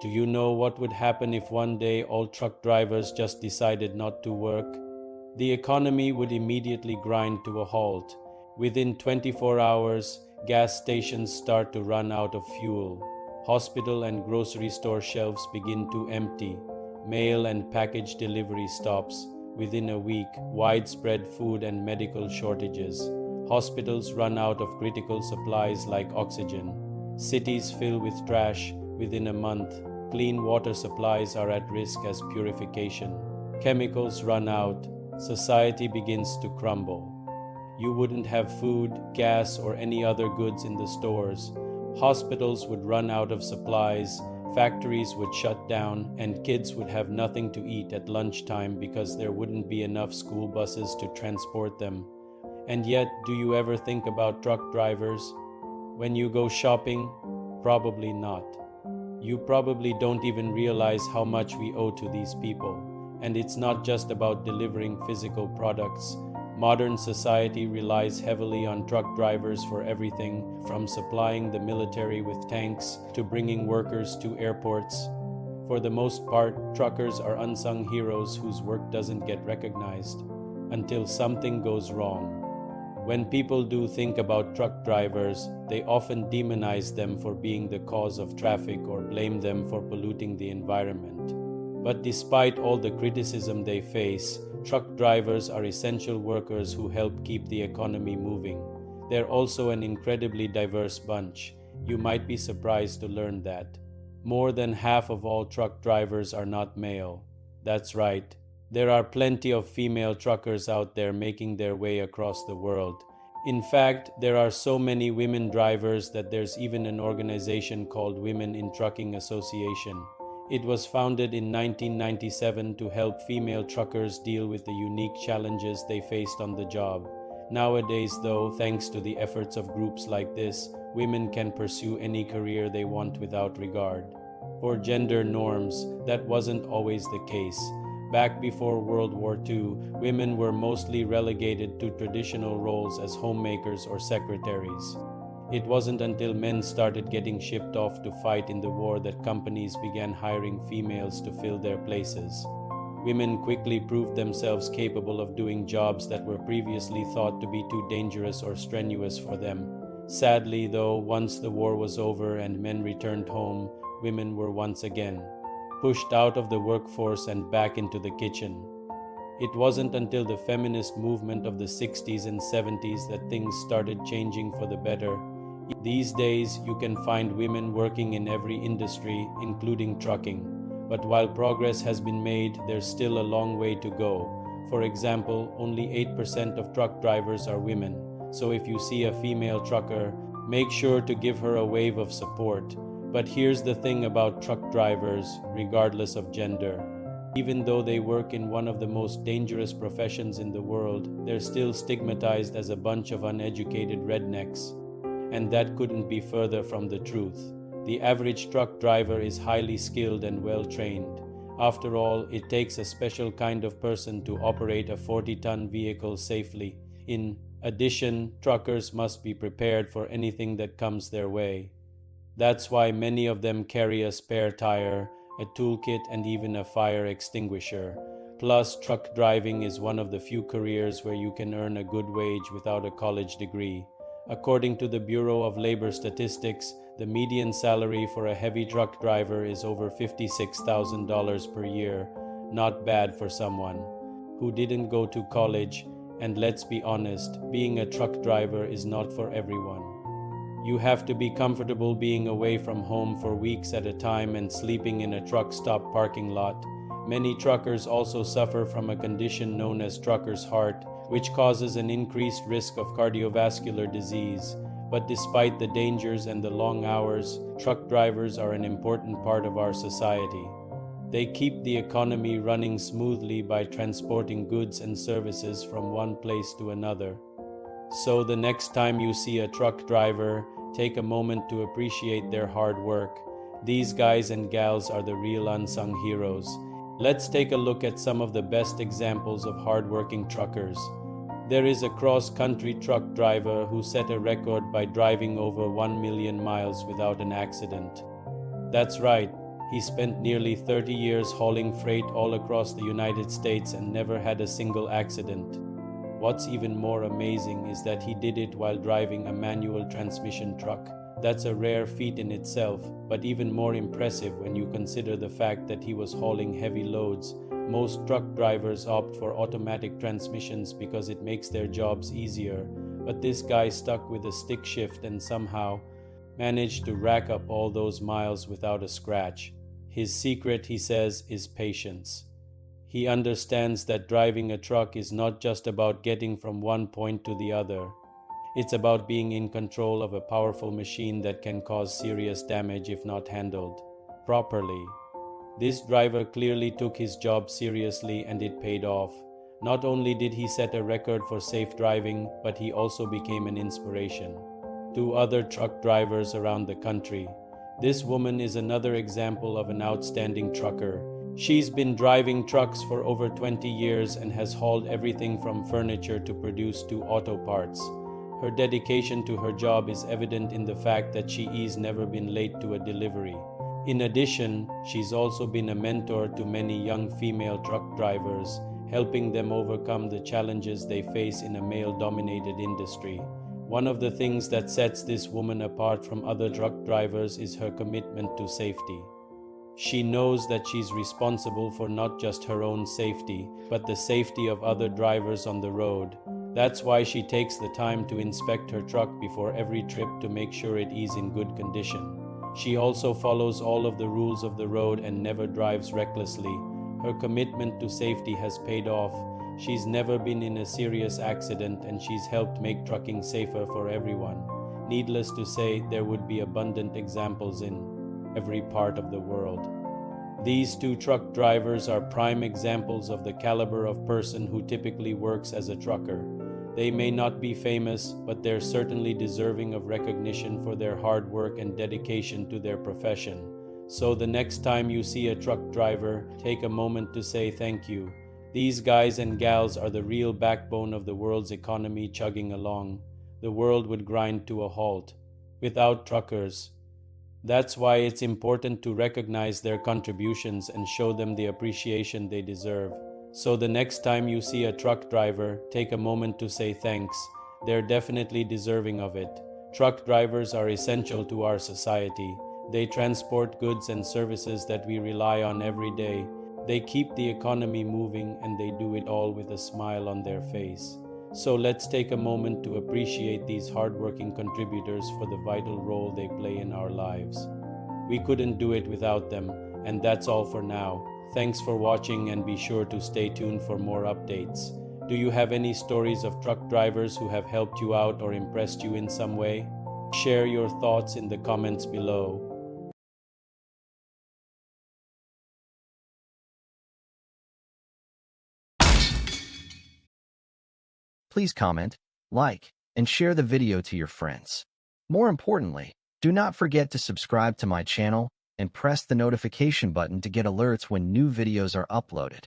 Do you know what would happen if one day all truck drivers just decided not to work? The economy would immediately grind to a halt. Within 24 hours, gas stations start to run out of fuel. Hospital and grocery store shelves begin to empty. Mail and package delivery stops. Within a week, widespread food and medical shortages. Hospitals run out of critical supplies like oxygen. Cities fill with trash. Within a month, clean water supplies are at risk as purification. Chemicals run out. Society begins to crumble. You wouldn't have food, gas, or any other goods in the stores. Hospitals would run out of supplies, factories would shut down, and kids would have nothing to eat at lunchtime because there wouldn't be enough school buses to transport them. And yet, do you ever think about truck drivers? When you go shopping? Probably not. You probably don't even realize how much we owe to these people. And it's not just about delivering physical products. Modern society relies heavily on truck drivers for everything, from supplying the military with tanks to bringing workers to airports. For the most part, truckers are unsung heroes whose work doesn't get recognized until something goes wrong. When people do think about truck drivers, they often demonize them for being the cause of traffic or blame them for polluting the environment. But despite all the criticism they face, truck drivers are essential workers who help keep the economy moving. They're also an incredibly diverse bunch. You might be surprised to learn that. More than half of all truck drivers are not male. That's right. There are plenty of female truckers out there making their way across the world. In fact, there are so many women drivers that there's even an organization called Women in Trucking Association. It was founded in 1997 to help female truckers deal with the unique challenges they faced on the job. Nowadays, though, thanks to the efforts of groups like this, women can pursue any career they want without regard for gender norms. That wasn't always the case. Back before World War II, women were mostly relegated to traditional roles as homemakers or secretaries. It wasn't until men started getting shipped off to fight in the war that companies began hiring females to fill their places. Women quickly proved themselves capable of doing jobs that were previously thought to be too dangerous or strenuous for them. Sadly, though, once the war was over and men returned home, women were once again pushed out of the workforce and back into the kitchen. It wasn't until the feminist movement of the 60s and 70s that things started changing for the better. These days, you can find women working in every industry, including trucking. But while progress has been made, there's still a long way to go. For example, only 8% of truck drivers are women. So if you see a female trucker, make sure to give her a wave of support. But here's the thing about truck drivers, regardless of gender. Even though they work in one of the most dangerous professions in the world, they're still stigmatized as a bunch of uneducated rednecks. And that couldn't be further from the truth. The average truck driver is highly skilled and well-trained. After all, it takes a special kind of person to operate a 40-ton vehicle safely. In addition, truckers must be prepared for anything that comes their way. That's why many of them carry a spare tire, a toolkit, and even a fire extinguisher. Plus, truck driving is one of the few careers where you can earn a good wage without a college degree. According to the Bureau of Labor Statistics, the median salary for a heavy truck driver is over $56,000 per year. Not bad for someone who didn't go to college. And let's be honest, being a truck driver is not for everyone. You have to be comfortable being away from home for weeks at a time and sleeping in a truck stop parking lot. Many truckers also suffer from a condition known as trucker's heart, which causes an increased risk of cardiovascular disease. But despite the dangers and the long hours, truck drivers are an important part of our society. They keep the economy running smoothly by transporting goods and services from one place to another. So the next time you see a truck driver, take a moment to appreciate their hard work. These guys and gals are the real unsung heroes. Let's take a look at some of the best examples of hardworking truckers. There is a cross-country truck driver who set a record by driving over 1 million miles without an accident. That's right, He spent nearly 30 years hauling freight all across the United States and never had a single accident. What's even more amazing is that he did it while driving a manual transmission truck. That's a rare feat in itself, but even more impressive when you consider the fact that he was hauling heavy loads. Most truck drivers opt for automatic transmissions because it makes their jobs easier, but this guy stuck with a stick shift and somehow managed to rack up all those miles without a scratch. His secret, he says, is patience. He understands that driving a truck is not just about getting from one point to the other. It's about being in control of a powerful machine that can cause serious damage if not handled properly. This driver clearly took his job seriously and it paid off. Not only did he set a record for safe driving, but he also became an inspiration to other truck drivers around the country. This woman is another example of an outstanding trucker. She's been driving trucks for over 20 years and has hauled everything from furniture to produce to auto parts. Her dedication to her job is evident in the fact that she's never been late to a delivery. In addition, she's also been a mentor to many young female truck drivers, helping them overcome the challenges they face in a male-dominated industry. One of the things that sets this woman apart from other truck drivers is her commitment to safety. She knows that she's responsible for not just her own safety, but the safety of other drivers on the road. That's why she takes the time to inspect her truck before every trip to make sure it is in good condition. She also follows all of the rules of the road and never drives recklessly. Her commitment to safety has paid off. She's never been in a serious accident and she's helped make trucking safer for everyone. Needless to say, there would be abundant examples in every part of the world. These two truck drivers are prime examples of the caliber of person who typically works as a trucker. They may not be famous, but they're certainly deserving of recognition for their hard work and dedication to their profession. So the next time you see a truck driver, take a moment to say thank you. These guys and gals are the real backbone of the world's economy chugging along. The world would grind to a halt without truckers. That's why it's important to recognize their contributions and show them the appreciation they deserve. So the next time you see a truck driver, take a moment to say thanks. They're definitely deserving of it. Truck drivers are essential to our society. They transport goods and services that we rely on every day. They keep the economy moving and they do it all with a smile on their face. So let's take a moment to appreciate these hardworking contributors for the vital role they play in our lives. We couldn't do it without them, and that's all for now. Thanks for watching and be sure to stay tuned for more updates. Do you have any stories of truck drivers who have helped you out or impressed you in some way? Share your thoughts in the comments below. Please comment, like, and share the video to your friends. More importantly, do not forget to subscribe to my channel and press the notification button to get alerts when new videos are uploaded.